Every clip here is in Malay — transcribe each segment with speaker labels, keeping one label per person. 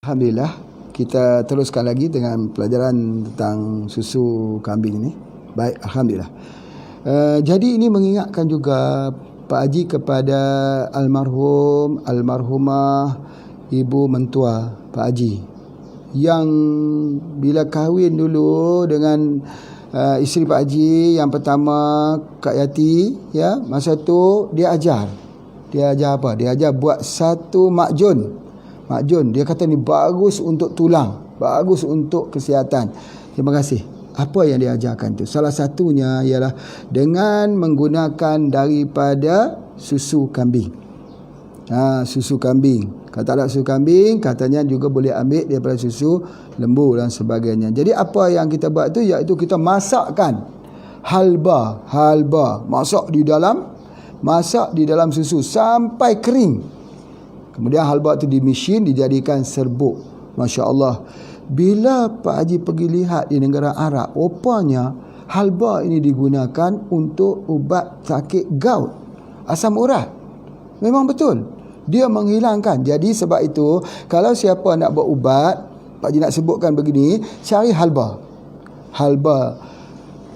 Speaker 1: Alhamdulillah, kita teruskan lagi dengan pelajaran tentang susu kambing ini. Baik, Alhamdulillah. Jadi ini mengingatkan juga Pak Haji kepada almarhumah ibu mentua Pak Haji, yang bila kahwin dulu dengan isteri Pak Haji yang pertama, Kak Yati, ya, masa tu dia ajar apa? Dia ajar buat satu makjun. Dia kata ni bagus untuk tulang, bagus untuk kesihatan. Terima kasih. Apa yang dia ajarkan tu? Salah satunya ialah dengan menggunakan daripada susu kambing. Susu kambing. Kalau tak ada susu kambing, katanya juga boleh ambil daripada susu lembu dan sebagainya. Jadi apa yang kita buat tu, iaitu kita masakkan halba, masak di dalam susu sampai kering. Kemudian halba tu di mesin, dijadikan serbuk. Masya Allah. Bila Pak Haji pergi lihat di negara Arab, rupanya halba ini digunakan untuk ubat sakit gout, asam urat. Memang betul, dia menghilangkan. Jadi sebab itu, kalau siapa nak buat ubat, Pak Haji nak sebutkan begini, cari halba.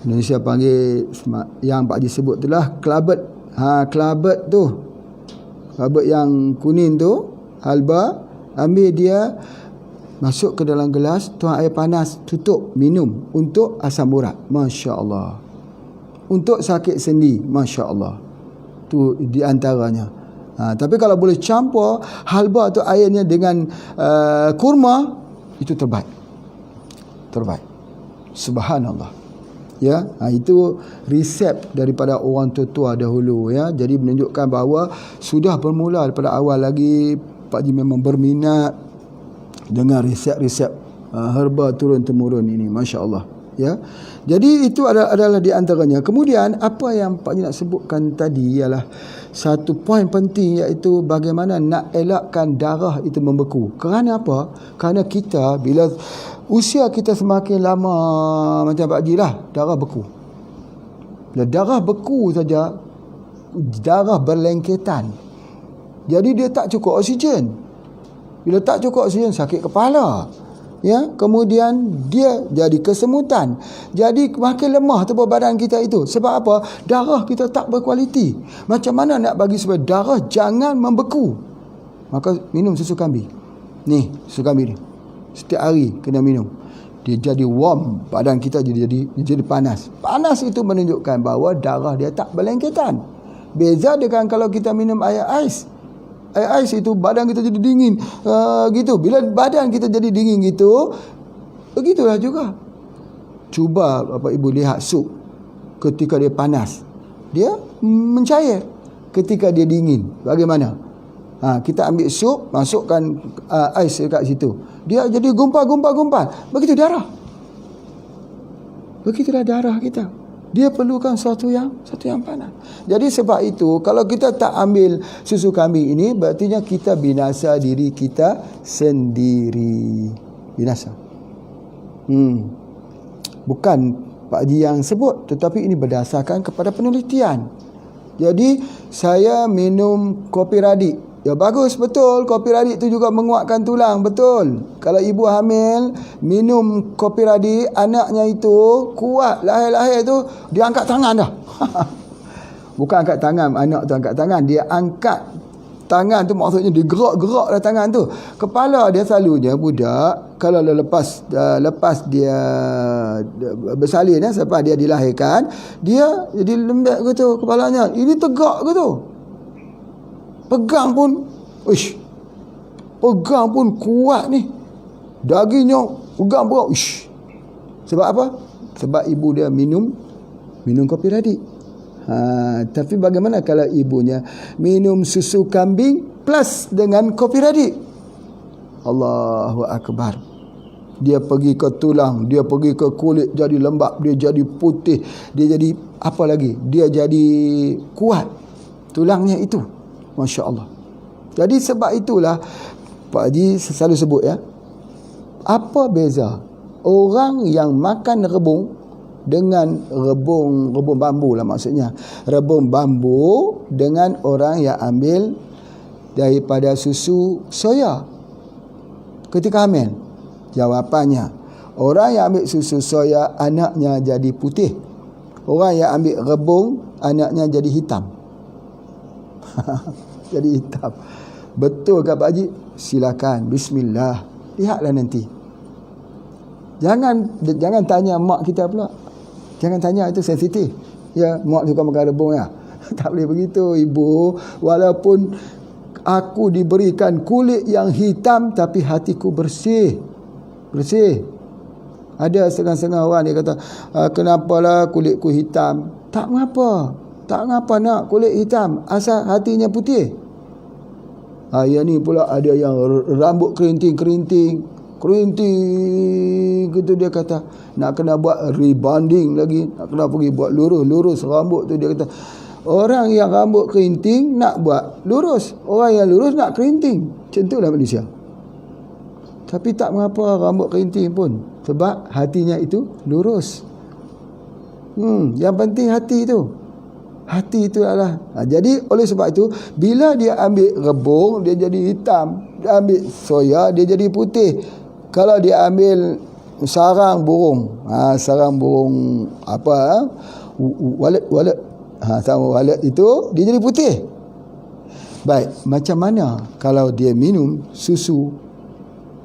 Speaker 1: Indonesia panggil, yang Pak Haji sebut itulah kelabet. Kelabet tu, kelabet yang kuning tu, halba, ambil dia, masuk ke dalam gelas, tuang air panas, tutup, minum untuk asam urat. Masya Allah. Untuk sakit sendi, Masya Allah. Tu di antaranya. Tapi kalau boleh campur halba tu airnya dengan kurma, itu terbaik. Subhanallah. Ya, itu resep daripada orang tua dahulu, ya. Jadi menunjukkan bahawa sudah bermula daripada awal lagi Pak Haji memang berminat dengan resep-resep herba turun temurun ini, masya-Allah, ya. Jadi itu adalah di antaranya. Kemudian apa yang Pak Haji nak sebutkan tadi ialah satu poin penting, iaitu bagaimana nak elakkan darah itu membeku. Kerana apa? Kerana kita bila usia kita semakin lama, macam Pak Haji lah, darah beku. Bila darah beku saja, darah berlengketan. Jadi dia tak cukup oksigen. Bila tak cukup oksigen, sakit kepala. Ya, kemudian dia jadi kesemutan. Jadi makin lemah tubuh badan kita itu. Sebab apa? Darah kita tak berkualiti. Macam mana nak bagi supaya darah jangan membeku? Maka minum susu kambing. Ni, susu kambing ni. Setiap hari kena minum. Dia jadi warm, badan kita jadi panas. Panas itu menunjukkan bahawa darah dia tak berlengketan. Beza dengan kalau kita minum air ais. Air ais itu badan kita jadi dingin, gitu. Bila badan kita jadi dingin gitu, begitulah juga. Cuba Bapak Ibu lihat sup, ketika dia panas, dia mencair. Ketika dia dingin, bagaimana? Kita ambil sup, masukkan ais dekat situ, dia jadi gumpal. Begitu darah. Begitulah darah kita. Dia perlukan sesuatu yang panas. Jadi sebab itu, kalau kita tak ambil susu kambing ini, berartinya kita binasa diri kita sendiri. Binasa. Bukan Pak Haji yang sebut, tetapi ini berdasarkan kepada penelitian. Jadi saya minum kopi radik. Ya bagus, betul. Kopi radik tu juga menguatkan tulang, betul. Kalau ibu hamil minum kopi radik, anaknya itu kuat, lahir-lahir tu dia angkat tangan dah. Bukan angkat tangan, anak tu angkat tangan, dia angkat tangan tu, maksudnya dia gerak-gerak dah tangan tu. Kepala dia selalunya budak, kalau lepas dia bersalin, sebab dia dilahirkan, dia jadi lembek gitu kepalanya. Ini tegak gitu. Pegang pun kuat ni. Dagingnya pegang berat. Sebab apa? Sebab ibu dia minum kopi radik. Tapi bagaimana kalau ibunya minum susu kambing plus dengan kopi radik? Allahu Akbar. Dia pergi ke tulang, dia pergi ke kulit, jadi lembap, dia jadi putih, dia jadi apa lagi? Dia jadi kuat tulangnya itu. Masya Allah. Jadi sebab itulah Pak Haji selalu sebut, ya, apa beza orang yang makan rebung dengan rebung bambu lah, maksudnya rebung bambu dengan orang yang ambil daripada susu soya. ketika hamil? Jawapannya, orang yang ambil susu soya anaknya jadi putih. Orang yang ambil rebung anaknya jadi hitam. Jadi hitam. Betul ke Pak Haji? Silakan, bismillah. Lihatlah nanti. Jangan tanya mak kita pula. Jangan tanya, itu sensitif. Ya, mak suka makan rebung ya. Tak boleh begitu ibu. Walaupun aku diberikan kulit yang hitam, tapi hatiku bersih. Bersih. Ada setengah-setengah orang dia kata, kenapalah kulitku hitam? Tak mengapa. Tak mengapa nak kulit hitam, asal hatinya putih. Yang ni pula ada yang rambut kerinting gitu, dia kata nak kena buat rebonding lagi, nak kena pergi buat lurus rambut tu. Dia kata orang yang rambut kerinting nak buat lurus, orang yang lurus nak kerinting. Macam itulah manusia. Tapi tak mengapa rambut kerinting pun, sebab hatinya itu lurus. Yang penting hati itu. Hati itu adalah. Jadi oleh sebab itu, bila dia ambil rebung, dia jadi hitam. Dia ambil soya, dia jadi putih. Kalau dia ambil sarang burung, sarang burung apa, walet, sarang walet itu, dia jadi putih. Baik, macam mana kalau dia minum susu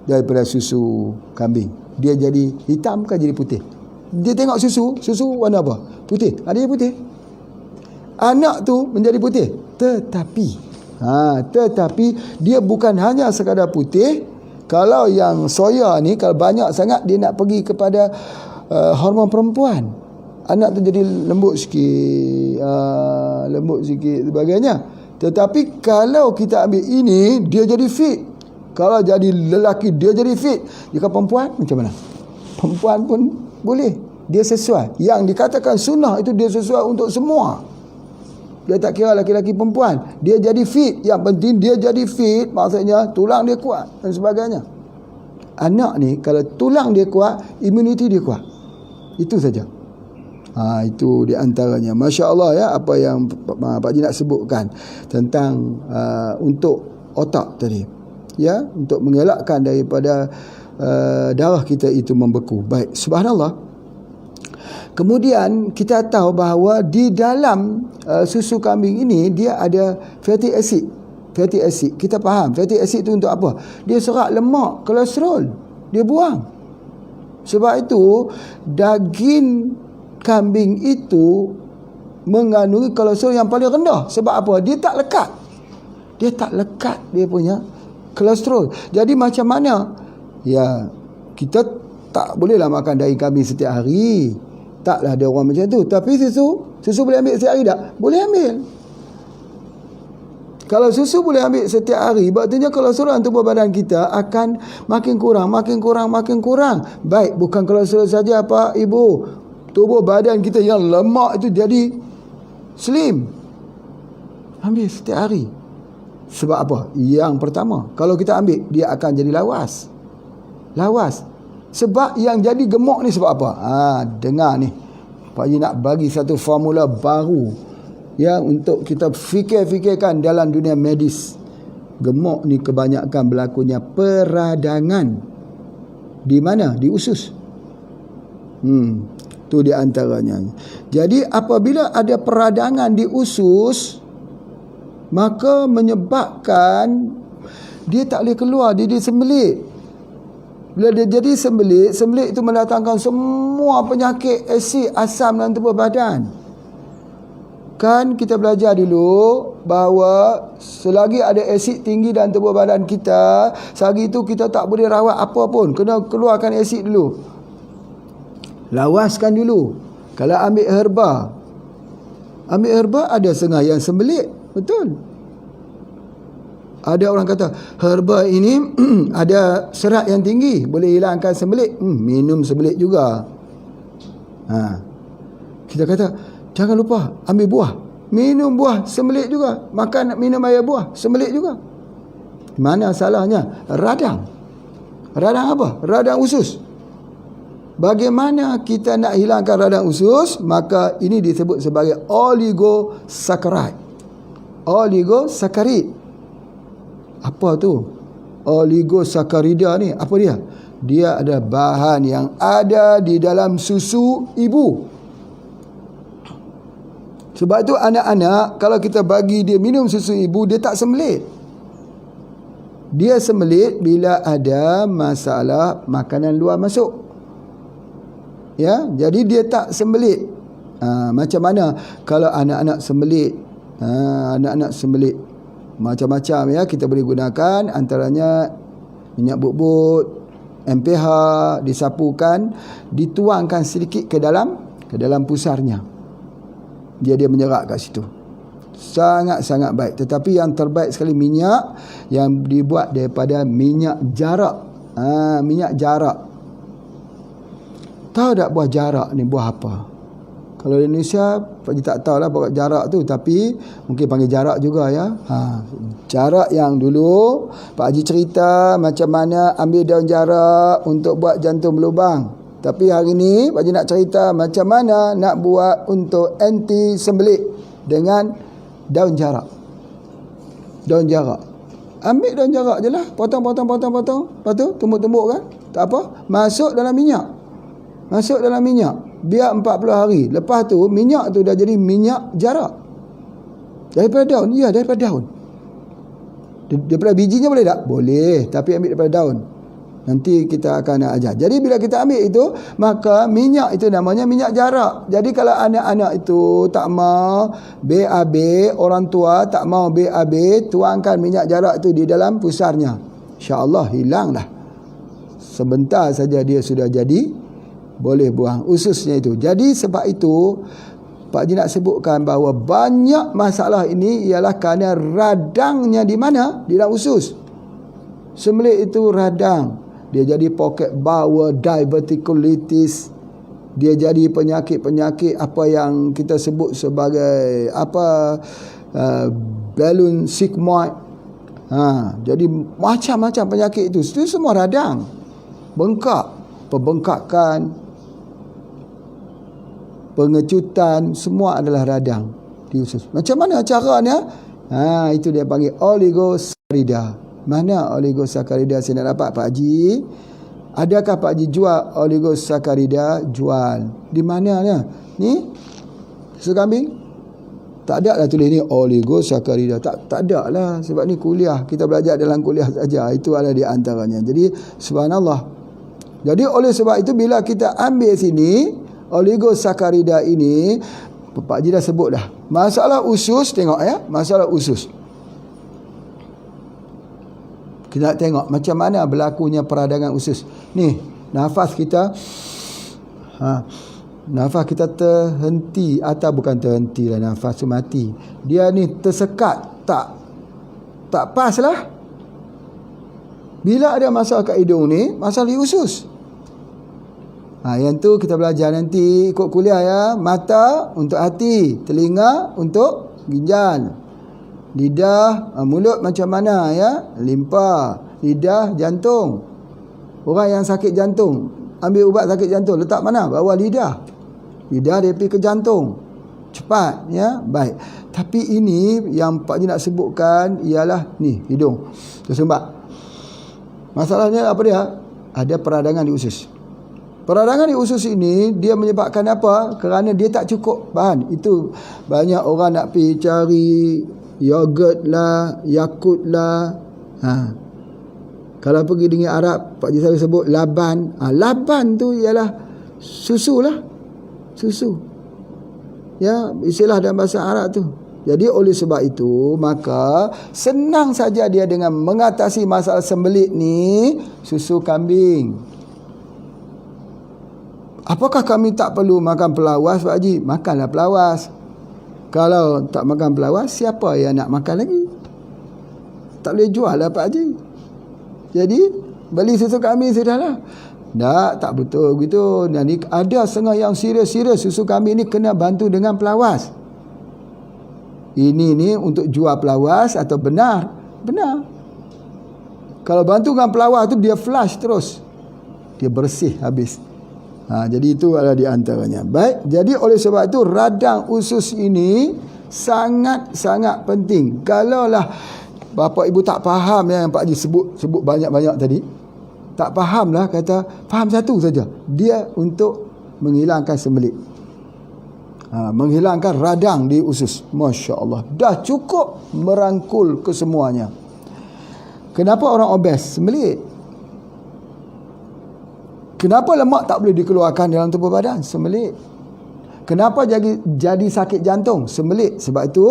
Speaker 1: daripada susu kambing? Dia jadi hitam ke jadi putih? Dia tengok susu warna apa? Putih. Dia putih. Anak tu menjadi putih. Tetapi dia bukan hanya sekadar putih. Kalau yang soya ni, kalau banyak sangat, dia nak pergi kepada hormon perempuan. Anak tu jadi lembut sikit sebagainya. Tetapi kalau kita ambil ini, dia jadi fit. Kalau jadi lelaki, dia jadi fit. Jika perempuan, macam mana? Perempuan pun boleh. Dia sesuai. Yang dikatakan sunnah itu dia sesuai untuk semua. Dia tak kira laki-laki perempuan. Dia jadi fit. Yang penting dia jadi fit, maksudnya tulang dia kuat dan sebagainya. Anak ni kalau tulang dia kuat, imuniti dia kuat. Itu saja. Itu di antaranya. Masya Allah ya, apa yang Pak Haji nak sebutkan tentang untuk otak tadi. Ya, untuk mengelakkan daripada darah kita itu membeku. Baik, subhanallah. Kemudian kita tahu bahawa di dalam susu kambing ini dia ada fatty acid. Fatty acid, kita faham fatty acid itu untuk apa? Dia serat lemak, kolesterol, dia buang. Sebab itu daging kambing itu mengandungi kolesterol yang paling rendah. Sebab apa? Dia tak lekat. Dia punya kolesterol. Jadi macam mana? Ya, kita tak bolehlah makan daging kambing setiap hari. Taklah ada orang macam tu. Tapi susu boleh ambil setiap hari tak? Boleh ambil. Kalau susu boleh ambil setiap hari, berarti kolesterol dalam tubuh badan kita akan makin kurang. Baik, bukan kolesterol saja Pak Ibu. Tubuh badan kita yang lemak itu jadi slim. Ambil setiap hari. Sebab apa? Yang pertama, kalau kita ambil, dia akan jadi lawas. Sebab yang jadi gemuk ni sebab apa? Dengar ni. Pak Haji nak bagi satu formula baru ya, untuk kita fikirkan dalam dunia medis. Gemuk ni kebanyakan berlakunya peradangan. Di mana? Di usus. Tu di antaranya. Jadi apabila ada peradangan di usus, maka menyebabkan dia tak boleh keluar, dia disembelit. Bila dia jadi sembelit itu mendatangkan semua penyakit asid asam dalam tubuh badan. Kan kita belajar dulu bahawa selagi ada asid tinggi dalam tubuh badan kita, selagi itu kita tak boleh rawat apa pun. Kena keluarkan asid dulu. Lawaskan dulu. Kalau ambil herba ada setengah yang sembelit. Betul. Ada orang kata herba ini ada serat yang tinggi, boleh hilangkan sembelit. Minum sembelit juga. Kita kata jangan lupa ambil buah. Minum buah sembelit juga. Minum air buah sembelit juga. Mana salahnya? Radang apa? Radang usus. Bagaimana kita nak hilangkan radang usus? Maka ini disebut sebagai oligosaccharide. Apa tu? oligosakarida ni, apa dia? Dia adalah bahan yang ada di dalam susu ibu. Sebab itu anak-anak, kalau kita bagi dia minum susu ibu, dia tak sembelit. Dia sembelit bila ada masalah makanan luar masuk. Ya, jadi dia tak sembelit. Macam mana kalau anak-anak sembelit? Anak-anak sembelit macam-macam ya, kita boleh gunakan, antaranya minyak bubut, MPH, disapukan, dituangkan sedikit ke dalam pusarnya. Dia menyerap kat situ. Sangat-sangat baik. Tetapi yang terbaik sekali minyak yang dibuat daripada minyak jarak. Minyak jarak. Tahu tak buah jarak ni buah apa? Kalau di Indonesia, Pak Haji tak tahulah buah jarak tu, tapi mungkin panggil jarak juga ya. Jarak yang dulu Pak Haji cerita macam mana ambil daun jarak untuk buat jantung berlubang. Tapi hari ni Pak Haji nak cerita macam mana nak buat untuk anti sembelit dengan daun jarak. Daun jarak. Ambil daun jarak je lah, potong. Lepas tu tumbuk-tumbuk kan? Tak apa, masuk dalam minyak. Biar 40 hari. Lepas tu minyak tu dah jadi minyak jarak. Daripada daun? Ya, daripada daun. Daripada bijinya boleh tak? Boleh, tapi ambil daripada daun. Nanti kita akan ajar. Jadi bila kita ambil itu, maka minyak itu namanya minyak jarak. Jadi kalau anak-anak itu tak mau BAB, orang tua tak mau BAB, tuangkan minyak jarak itu di dalam pusarnya. InsyaAllah hilanglah. Sebentar saja dia sudah jadi, boleh buang ususnya itu. Jadi sebab itu Pak Haji nak sebutkan bahawa banyak masalah ini ialah kerana radangnya di mana? Di dalam usus. Sembelit itu radang. Dia jadi pocket bowel, diverticulitis. Dia jadi penyakit-penyakit apa yang kita sebut sebagai balloon sigmoid. Jadi macam-macam penyakit itu. Itu semua radang. Bengkak, pembengkakan, pengecutan, semua adalah radang di usus. Macam mana caranya? Itu dia panggil oligosakarida. Mana oligosakarida saya nak dapat Pak Haji? Adakah Pak Haji jual oligosakarida? Jual. Di mana ni? Ni? Susu kambing? Tak ada lah tulis ni oligosakarida. Tak ada lah. Sebab ni kuliah. Kita belajar dalam kuliah saja. Itu ada di antaranya. Jadi subhanallah. Jadi oleh sebab itu bila kita ambil sini oligosakarida ini, Pak Haji dah sebut dah. Masalah usus, tengok ya. Masalah usus. Kita nak tengok macam mana berlakunya peradangan usus. Ni, nafas kita nafas kita terhenti atau bukan terhenti lah, nafas tu mati. Dia ni tersekat, tak pas lah. Bila ada masalah kat hidung ni, masalah di usus. Yang tu kita belajar nanti ikut kuliah ya. Mata untuk hati, telinga untuk ginjal, lidah, mulut macam mana ya, limpa, lidah, jantung. Orang yang sakit jantung, ambil ubat sakit jantung, letak mana? Bawah lidah. Lidah dia pergi ke jantung. Cepat ya, baik. Tapi ini yang Pak Haji nak sebutkan ialah ni, hidung. Tersumbat. Masalahnya apa dia? Ada peradangan di usus. Peradangan di usus ini dia menyebabkan apa? Kerana dia tak cukup bahan. Itu banyak orang nak pergi cari yogurt lah, Yakult lah. Kalau pergi dengan Arab, Pak Haji selalu sebut laban. Laban tu ialah susu lah. Susu. Ya, istilah dalam bahasa Arab tu. Jadi oleh sebab itu, maka senang saja dia dengan mengatasi masalah sembelit ni, susu kambing. Apakah kami tak perlu makan pelawas Pak Haji? Makanlah pelawas. Kalau tak makan pelawas, siapa yang nak makan lagi? Tak boleh jual lah Pak Haji. Jadi beli susu kambing sudahlah. Tak betul begitu. Dan ada setengah yang serius-serius susu kambing ni kena bantu dengan pelawas. Ini ni untuk jual pelawas atau benar? Benar. Kalau bantu dengan pelawas tu dia flush terus. Dia bersih habis. Jadi itu adalah di antaranya. Baik, jadi oleh sebab itu radang usus ini sangat-sangat penting. Kalaulah bapa ibu tak faham yang Pak Haji sebut banyak-banyak tadi, tak faham lah, kata faham satu saja, dia untuk menghilangkan sembelit, menghilangkan radang di usus. Masya Allah, dah cukup merangkul kesemuanya. Kenapa orang obes? Sembelit. Kenapa lemak tak boleh dikeluarkan dalam tubuh badan? Sembelit. Kenapa jadi sakit jantung? Sembelit. Sebab itu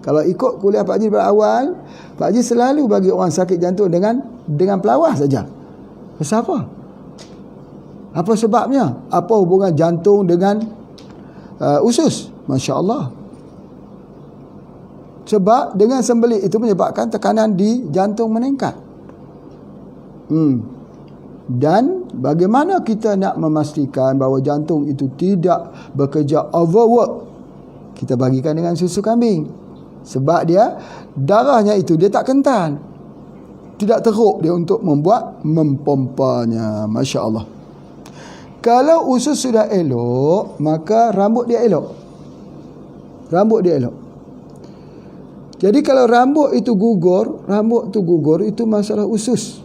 Speaker 1: kalau ikut kuliah Pak Haji pada awal, Pak Haji selalu bagi orang sakit jantung dengan pelawah saja. Pasal apa? Apa sebabnya? Apa hubungan jantung dengan usus? Masya Allah. Sebab dengan sembelit itu menyebabkan tekanan di jantung meningkat. Dan bagaimana kita nak memastikan bahawa jantung itu tidak bekerja overwork? Kita bagikan dengan susu kambing. Sebab dia, darahnya itu dia tak kental, tidak teruk dia untuk mempompanya. Masya Allah. Kalau usus sudah elok, maka rambut dia elok. Rambut dia elok. Jadi kalau rambut itu gugur itu masalah usus.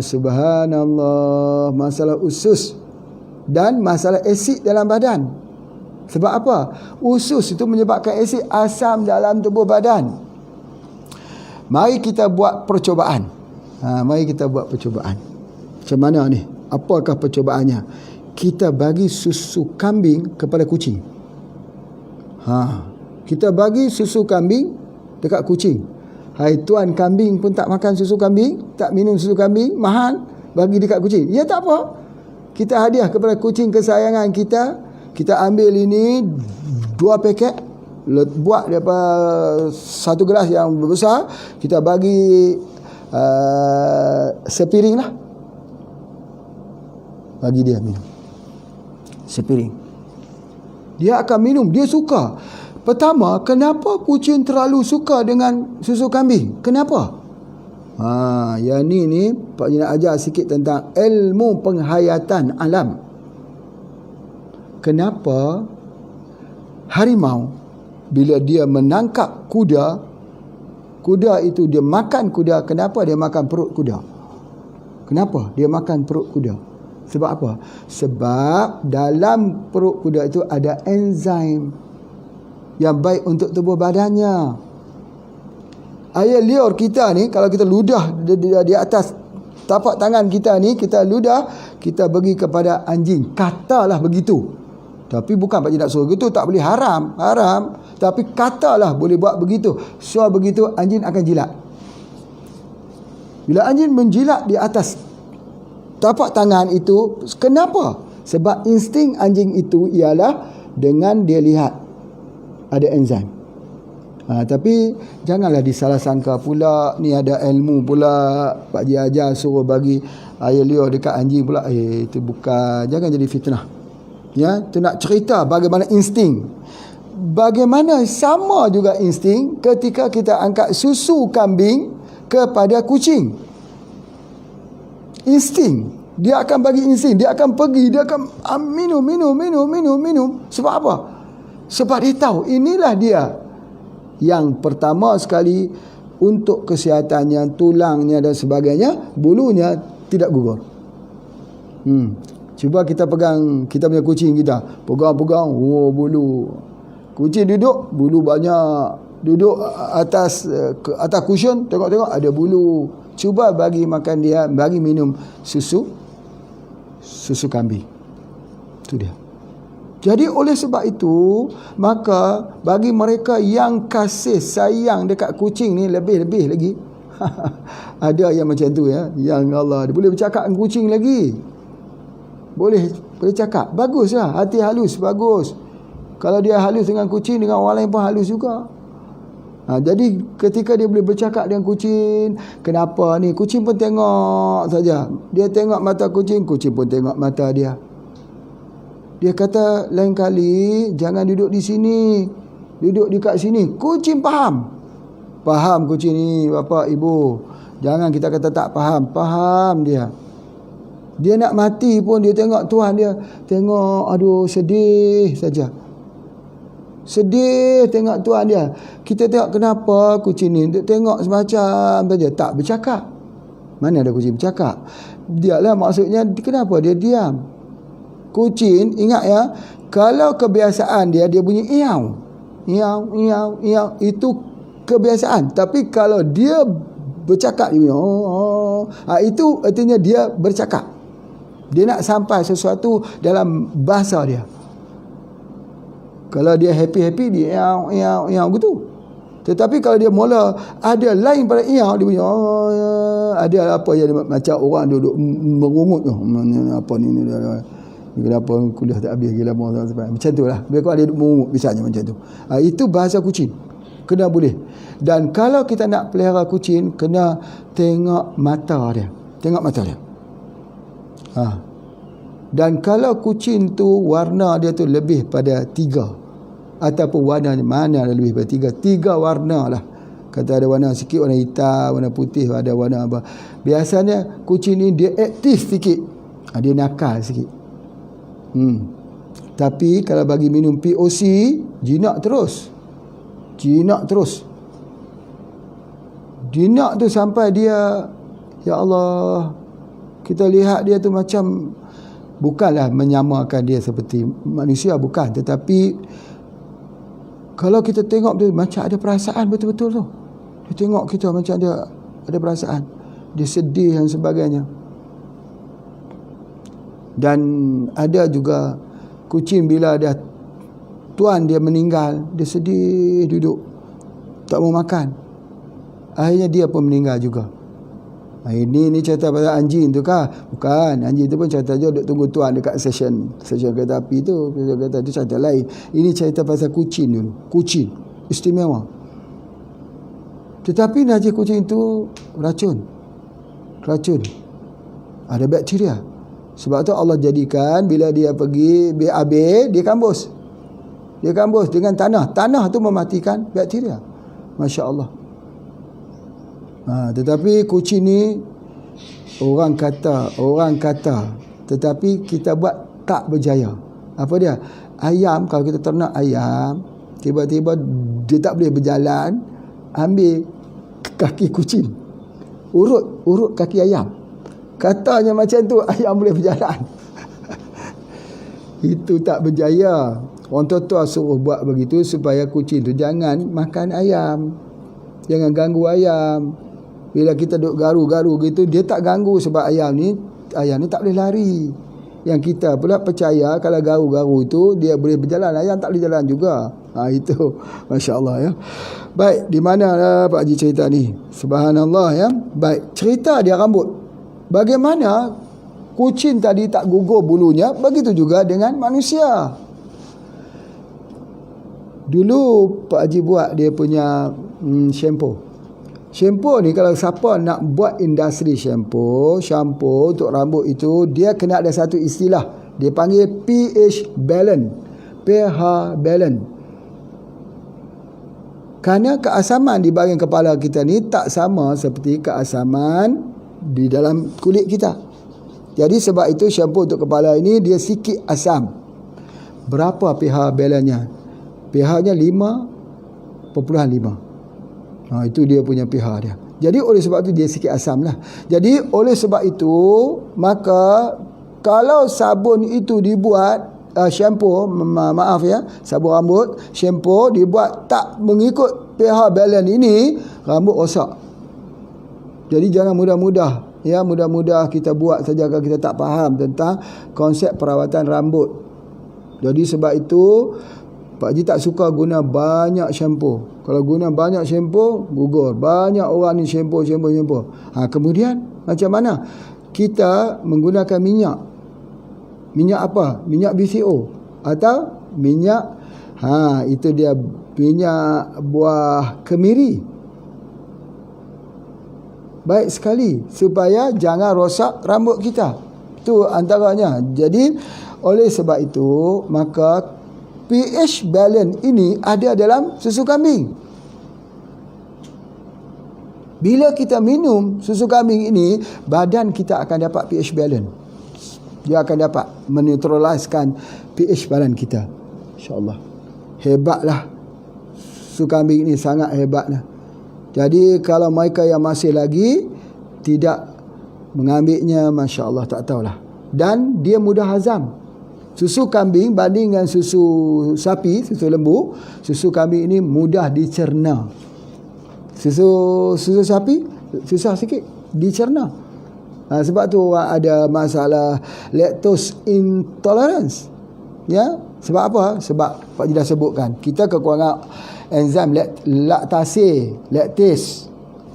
Speaker 1: Subhanallah, masalah usus dan masalah asid dalam badan. Sebab apa? Usus itu menyebabkan asid asam dalam tubuh badan. Mari kita buat percobaan. Macam mana ni? Apakah percobaannya? Kita bagi susu kambing kepada kucing. Kita bagi susu kambing dekat kucing. Hai tuan kambing pun tak makan susu kambing, tak minum susu kambing, mahal, bagi dekat kucing. Ya tak apa. Kita hadiah kepada kucing kesayangan kita. Kita ambil ini 2 paket, buat daripada 1 gelas yang besar, kita bagi sepiring lah. Bagi dia minum. Sepiring. Dia akan minum, dia suka. Pertama, kenapa kucing terlalu suka dengan susu kambing? Kenapa? Yang ni Pak Haji nak ajar sikit tentang ilmu penghayatan alam. Kenapa harimau bila dia menangkap kuda itu dia makan kuda? Kenapa dia makan perut kuda? Kenapa dia makan perut kuda? Sebab apa? Sebab dalam perut kuda itu ada enzim yang baik untuk tubuh badannya. Air liur kita ni, kalau kita ludah di atas tapak tangan kita ni, kita ludah, kita bagi kepada anjing. Katalah begitu. Tapi bukan Pak Haji nak suruh begitu, tak boleh, haram. Tapi katalah boleh buat begitu. So begitu anjing akan jilat. Bila anjing menjilat di atas tapak tangan itu, kenapa? Sebab insting anjing itu ialah dengan dia lihat ada enzim. Tapi janganlah disalah sangka pula ni ada ilmu pula Pak Haji ajar suruh bagi air liur dekat anjing pula. Itu bukan, jangan jadi fitnah. Ya, tu nak cerita bagaimana insting. Bagaimana sama juga insting ketika kita angkat susu kambing kepada kucing. Insting. Dia akan bagi insting, dia akan pergi, dia akan minum. Sebab apa? Sebab dia tahu inilah dia yang pertama sekali untuk kesihatannya, tulangnya dan sebagainya, bulunya tidak gugur. Cuba kita pegang kita punya kucing kita, pegang, bulu. Kucing duduk, bulu banyak. Duduk atas cushion, tengok ada bulu. Cuba bagi makan dia, bagi minum susu kambing. Itu dia. Jadi oleh sebab itu, maka bagi mereka yang kasih sayang dekat kucing ni lebih-lebih lagi. Ada yang macam tu ya, yang Allah, dia boleh bercakap dengan kucing lagi. Boleh cakap. Baguslah, hati halus, bagus. Kalau dia halus dengan kucing, dengan orang lain pun halus juga. Jadi ketika dia boleh bercakap dengan kucing, kenapa ni? Kucing pun tengok saja. Dia tengok mata kucing, kucing pun tengok mata dia. Dia kata lain kali jangan duduk di sini, duduk dekat sini. Kucing faham kucing ni, bapa ibu. Jangan kita kata tak faham dia. Dia nak mati pun dia tengok tuan dia, tengok aduh sedih saja. Sedih tengok tuan dia. Kita tengok kenapa kucing ni untuk tengok semacam saja, tak bercakap. Mana ada kucing bercakap? Dia lah maksudnya kenapa dia diam. Kucing, ingat ya, kalau kebiasaan dia bunyi iau. Iau, iau, iau, itu kebiasaan. Tapi kalau dia bercakap, dia bunyi itu artinya dia bercakap. Dia nak sampai sesuatu dalam bahasa dia. Kalau dia happy-happy, dia iau gitu. Tetapi kalau dia mula ada lain pada iau, dia punya ada apa yang macam orang duduk merungut tu. Apa ni kenapa kuliah tak habis lagi lama sampai. Macam tu lah. Dia kalau dia duduk merungut misalnya macam tu. Itu bahasa kucing. Kena boleh. Dan kalau kita nak pelihara kucing, kena tengok mata dia. Tengok mata dia. Dan kalau kucing tu warna dia tu lebih pada 3, ataupun warna mana lebih pada 3 warna lah. Kata ada warna sikit, warna hitam, warna putih, ada warna apa. Biasanya kucing ni dia aktif sikit, dia nakal sikit. Tapi kalau bagi minum POC, jinak terus. Jinak tu sampai dia, ya Allah, kita lihat dia tu macam, bukanlah menyamakan dia seperti manusia, bukan, tetapi kalau kita tengok dia macam ada perasaan betul-betul tu. Dia tengok kita macam dia ada perasaan. Dia sedih dan sebagainya. Dan ada juga kucing bila dah tuan dia meninggal, dia sedih duduk, tak mau makan. Akhirnya dia pun meninggal juga. Ini cerita pasal anjing tu kah? Bukan, anjing tu pun cerita je duduk tunggu tuan dekat stesen kereta api tu. Kereta tu cerita lain. Ini cerita pasal kucing dulu. Kucing istimewa. Tetapi najis kucing tu racun. Ada bakteria. Sebab tu Allah jadikan bila dia pergi BAB, dia kambus. Dia kambus dengan tanah. Tanah tu mematikan bakteria. Masya Allah. Tetapi kucing ni orang kata tetapi kita buat tak berjaya. Apa dia? Ayam, kalau kita ternak ayam, tiba-tiba dia tak boleh berjalan, ambil kaki kucing, urut kaki ayam, katanya macam tu ayam boleh berjalan. Itu tak berjaya. Orang tua suruh buat begitu supaya kucing tu jangan makan ayam, jangan ganggu ayam. Bila kita duk garu-garu gitu, dia tak ganggu sebab ayam ni tak boleh lari. Yang kita pula percaya kalau garu-garu itu dia boleh berjalan, ayam tak boleh jalan juga. Itu masya-Allah ya. Baik, di mana Pak Haji cerita ni? Subhanallah ya. Baik, cerita dia rambut. Bagaimana kucing tadi tak gugur bulunya, begitu juga dengan manusia. Dulu Pak Haji buat dia punya shampoo. Shampoo ni kalau siapa nak buat industri shampoo untuk rambut itu, dia kena ada satu istilah. Dia panggil pH balance. pH balance. Kerana keasaman di bahagian kepala kita ni tak sama seperti keasaman di dalam kulit kita. Jadi sebab itu shampoo untuk kepala ini dia sikit asam. Berapa pH balance-nya? pH-nya 5.5. Itu dia punya pH dia. Jadi oleh sebab itu dia sikit asam lah. Jadi oleh sebab itu, maka kalau sabun itu dibuat shampoo, maaf ya, sabun rambut, shampoo dibuat tak mengikut pH balance ini, rambut rosak. Jadi jangan mudah-mudah ya, mudah-mudah kita buat saja kalau kita tak faham tentang konsep perawatan rambut. Jadi sebab itu Pak Haji tak suka guna banyak shampoo. Kalau guna banyak shampoo, gugur. Banyak orang ni shampoo. Kemudian macam mana? Kita menggunakan minyak. Minyak apa? Minyak BCO atau minyak itu dia minyak buah kemiri. Baik sekali supaya jangan rosak rambut kita. Itu antaranya. Jadi oleh sebab itu maka pH balance ini ada dalam susu kambing. Bila kita minum susu kambing ini, badan kita akan dapat pH balance. Dia akan dapat menetraliskan pH balance kita. InsyaAllah. hebatlah. Susu kambing ni sangat hebatlah. Jadi kalau mereka yang masih lagi tidak mengambilnya, Masya Allah, tak tahulah. Dan dia mudah hazam. Susu kambing banding dengan susu sapi, susu lembu, susu kambing ini mudah dicerna. Susu sapi susah sikit dicerna. Sebab tu ada masalah lactose intolerance. Ya, sebab apa? Sebab Pak Ji dah sebutkan, kita kekurangan enzim lactase.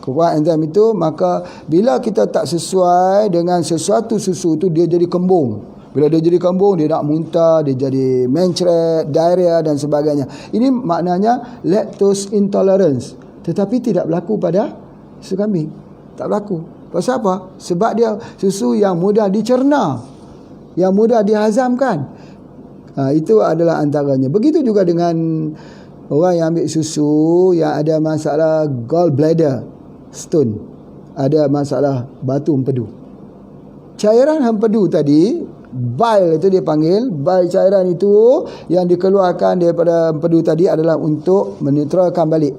Speaker 1: Kekurangan enzim itu, maka bila kita tak sesuai dengan sesuatu susu itu, dia jadi kembung. Bila dia jadi kembung, dia nak muntah, dia jadi mencret, diarrhea dan sebagainya. Ini maknanya lactose intolerance. Tetapi tidak berlaku pada susu kambing. Tak berlaku. Pasal apa? Sebab dia susu yang mudah dicerna, yang mudah dihazamkan. Itu adalah antaranya. Begitu juga dengan orang yang ambil susu yang ada masalah gallbladder stone, ada masalah batu empedu. Cairan empedu tadi, bile itu dia panggil, bile cairan itu yang dikeluarkan daripada empedu tadi adalah untuk menetralkan balik,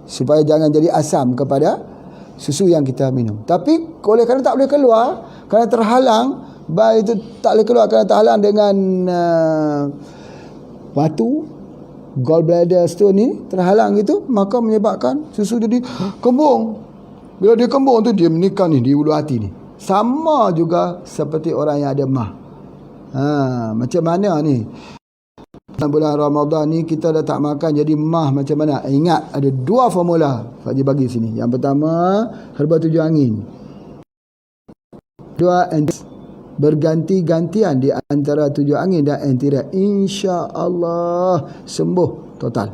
Speaker 1: supaya jangan jadi asam kepada susu yang kita minum. Tapi oleh kerana tak boleh keluar, kerana terhalang, bile itu tak boleh keluar kerana terhalang dengan batu gallbladder stone ni, terhalang gitu, maka menyebabkan susu jadi kembung. Bila dia kembung tu, dia menikah ni di ulu hati ni. Sama juga seperti orang yang ada mah. Macam mana ni? Bulan Ramadan ni kita dah tak makan, jadi mah macam mana? Ingat, ada 2 formula Pak Ji bagi sini. Yang pertama, herba 7 angin. 2, berganti-gantian di antara 7 angin dan antiret. InsyaAllah sembuh total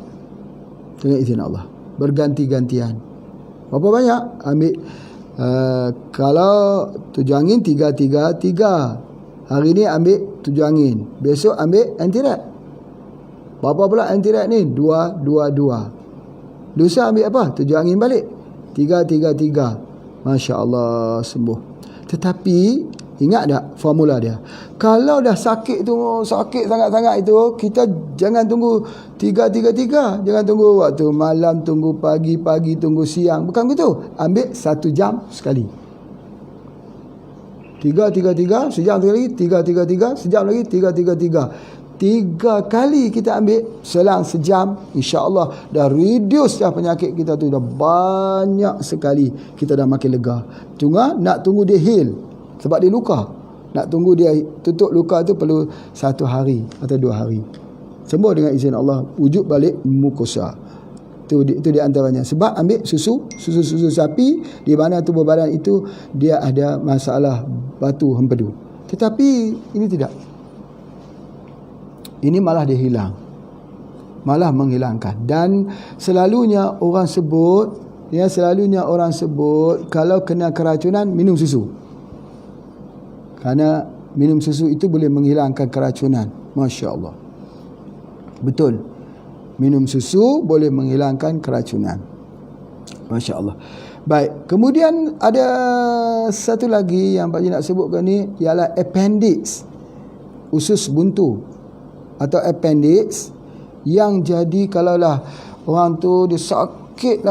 Speaker 1: dengan izin Allah. Berganti-gantian. Berapa banyak? Ambil kalau 7 angin 3. Hari ni ambil 7 angin, besok ambil antiret. Berapa pula antiret ni? 2. Lusa ambil apa? 7 angin balik. 3. Masya Allah sembuh. Tetapi ingat tak formula dia? Kalau dah sakit tu, sakit sangat-sangat itu, kita jangan tunggu 3. Jangan tunggu waktu malam, tunggu pagi tunggu siang. Bukan begitu. Ambil 1 jam sekali. 3, sejam sekali, 3, sejam lagi, 3. 3 kali kita ambil selang sejam, insya-Allah dah reduce dah penyakit kita tu, dah banyak sekali kita dah makin lega. Cuma nak tunggu dia heal, sebab dia luka. Nak tunggu dia tutup luka tu perlu 1 hari atau 2 hari. Sembuh dengan izin Allah, wujud balik mukosa. Itu di antaranya. Sebab ambil susu sapi, di mana tubuh badan itu dia ada masalah batu empedu. Tetapi ini tidak. Ini malah dia hilang, malah menghilangkan. Dan selalunya orang sebut kalau kena keracunan minum susu, kerana minum susu itu boleh menghilangkan keracunan. Masya Allah, betul, minum susu boleh menghilangkan keracunan. Masya Allah. Baik, kemudian ada satu lagi yang Pak Ji nak sebutkan ni, ialah appendix, usus buntu atau appendix, yang jadi kalaulah orang tu dia sakit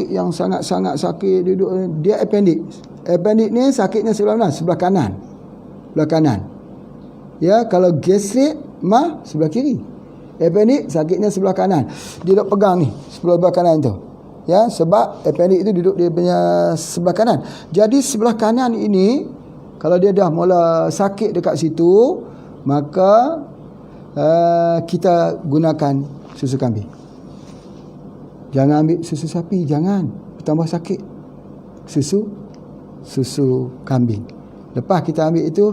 Speaker 1: yang sangat-sangat sakit, duduk dia appendix. Appendix ni sakitnya sebelah mana? Sebelah kanan. Ya, kalau gastrit mah sebelah kiri. Appendix sakitnya sebelah kanan. Dia duk pegang ni sebelah kanan tu. Ya, sebab appendix itu duduk dia punya sebelah kanan. Jadi sebelah kanan ini kalau dia dah mula sakit dekat situ, maka kita gunakan susu kambing. Jangan ambil susu sapi, jangan, bertambah sakit. Susu kambing. Lepas kita ambil itu,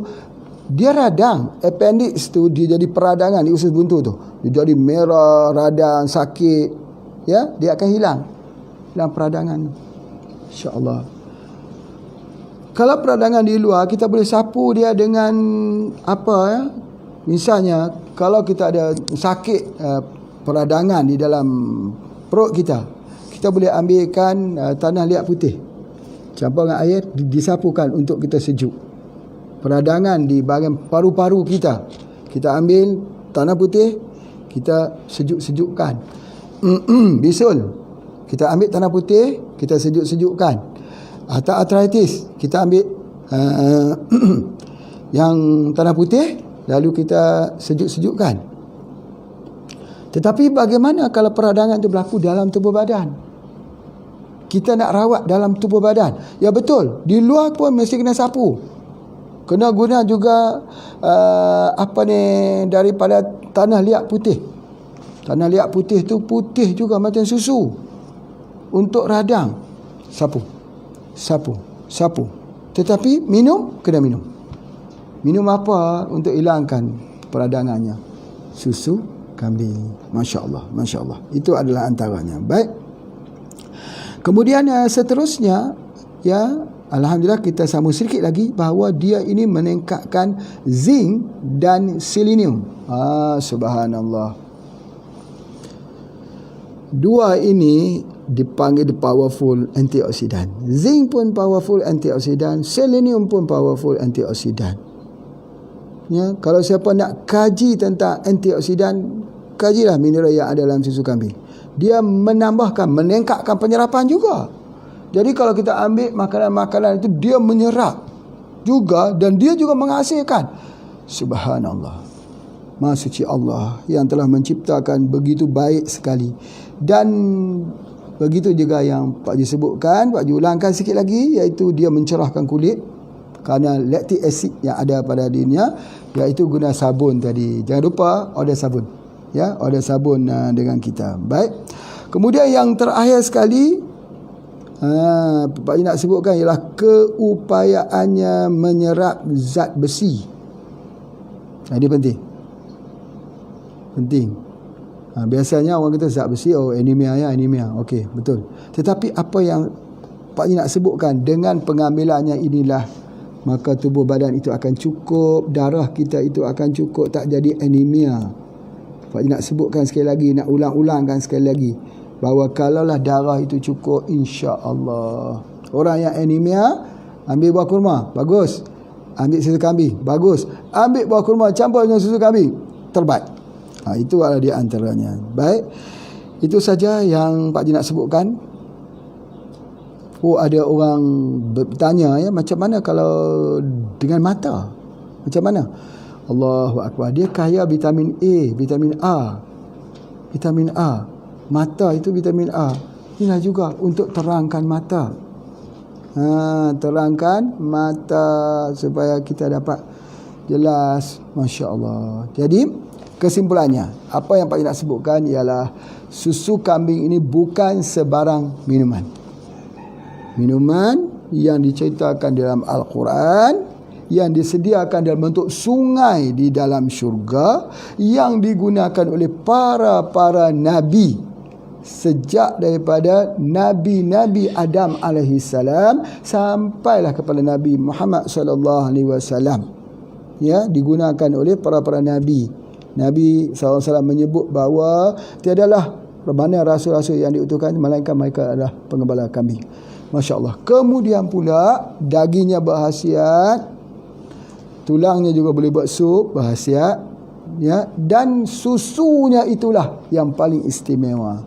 Speaker 1: dia radang, appendix tu dia jadi peradangan di usus buntu tu. Dia jadi merah, radang, sakit. Ya, dia akan hilang peradangan. Insya-Allah. Kalau peradangan di luar, kita boleh sapu dia dengan apa ya? Misalnya, kalau kita ada sakit peradangan di dalam perut kita, kita boleh ambilkan tanah liat putih, campur dengan air, disapukan untuk kita sejuk. Peradangan di bahagian paru-paru kita, kita ambil tanah putih, kita sejuk-sejukkan. Bisul, kita ambil tanah putih, kita sejuk-sejukkan. Atau arthritis, kita ambil yang tanah putih, lalu kita sejuk-sejukkan. Tetapi bagaimana kalau peradangan itu berlaku dalam tubuh badan? Kita nak rawat dalam tubuh badan. Ya betul, di luar pun mesti kena sapu. Kena guna juga daripada tanah liat putih. Tanah liat putih tu putih juga macam susu. Untuk radang, sapu. Tetapi minum, kena minum. Minum apa untuk hilangkan peradangannya? Susu kambing. Masya Allah. Itu adalah antaranya. Baik. Kemudian seterusnya, ya, alhamdulillah kita sambung sedikit lagi bahawa dia ini meningkatkan zinc dan selenium. Subhanallah. Dua ini dipanggil powerful antioksidan. Zinc pun powerful antioksidan, selenium pun powerful antioksidan. Ya, kalau siapa nak kaji tentang antioksidan, kajilah mineral yang ada dalam susu kambing. Dia menambahkan, meningkatkan penyerapan juga. Jadi kalau kita ambil makanan-makanan itu, dia menyerap juga dan dia juga menghasilkan. Subhanallah. Maha suci Allah yang telah menciptakan begitu baik sekali. Dan begitu juga yang Pak Haji sebutkan, Pak Haji ulangkan sikit lagi, iaitu dia mencerahkan kulit kerana lactic acid yang ada pada dirinya, iaitu guna sabun tadi. Jangan lupa order sabun. Ya, order sabun dengan kita. Baik. Kemudian yang terakhir sekali, Pak Haji nak sebutkan ialah keupayaannya menyerap zat besi. Ini penting. Biasanya orang kata zat besi, anemia. Okey, betul. Tetapi apa yang Pak Haji nak sebutkan, dengan pengambilannya inilah maka tubuh badan itu akan cukup, darah kita itu akan cukup, tak jadi anemia. Pak Haji nak sebutkan sekali lagi, nak ulang-ulangkan sekali lagi, bahawa kalaulah darah itu cukup, insya-Allah. Orang yang anemia, ambil buah kurma, bagus. Ambil susu kambing, bagus. Ambil buah kurma campur dengan susu kambing, terbaik. Itu adalah di antaranya. Baik. Itu saja yang Pak Haji nak sebutkan. Ada orang bertanya, ya, macam mana kalau dengan mata? Macam mana? Allahu Akbar. Dia kaya vitamin A, vitamin A. Vitamin A. Mata itu vitamin A. Inilah juga untuk terangkan mata. Terangkan mata supaya kita dapat jelas. Masya Allah. Jadi kesimpulannya, apa yang Pak Haji nak sebutkan ialah susu kambing ini bukan sebarang minuman. Minuman yang diceritakan dalam Al-Quran, yang disediakan dalam bentuk sungai di dalam syurga, yang digunakan oleh para nabi sejak daripada Nabi Adam alaihissalam sampailah kepada Nabi Muhammad sallallahu alaihi wasallam. Ya, digunakan oleh para nabi. Nabi SAW menyebut bahawa tiadalah mana rasul-rasul yang diutuskan melainkan mereka adalah penggembala kambing. Masya Allah. Kemudian pula dagingnya berkhasiat, tulangnya juga boleh buat sup, berkhasiat, ya, dan susunya itulah yang paling istimewa.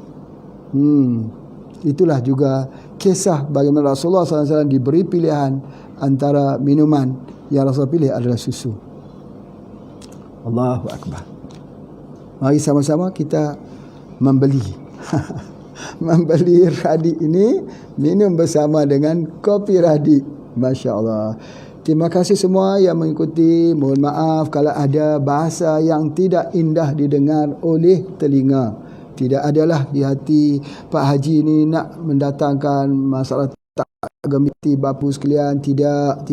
Speaker 1: Itulah juga kisah bagaimana Rasulullah SAW diberi pilihan antara minuman yang Rasul pilih adalah susu. Allahu Akbar. Mari sama-sama kita membeli Radik ini, minum bersama dengan kopi Radik. Masya Allah. Terima kasih semua yang mengikuti. Mohon maaf kalau ada bahasa yang tidak indah didengar oleh telinga. Tidak adalah di hati Pak Haji ini nak mendatangkan masalah tak gemiti bapa sekalian. Tidak.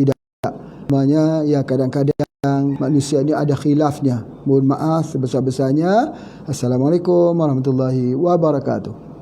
Speaker 1: Semuanya ya, kadang-kadang manusia ini ada khilafnya. Mohon maaf sebesar-besarnya. Assalamualaikum warahmatullahi wabarakatuh.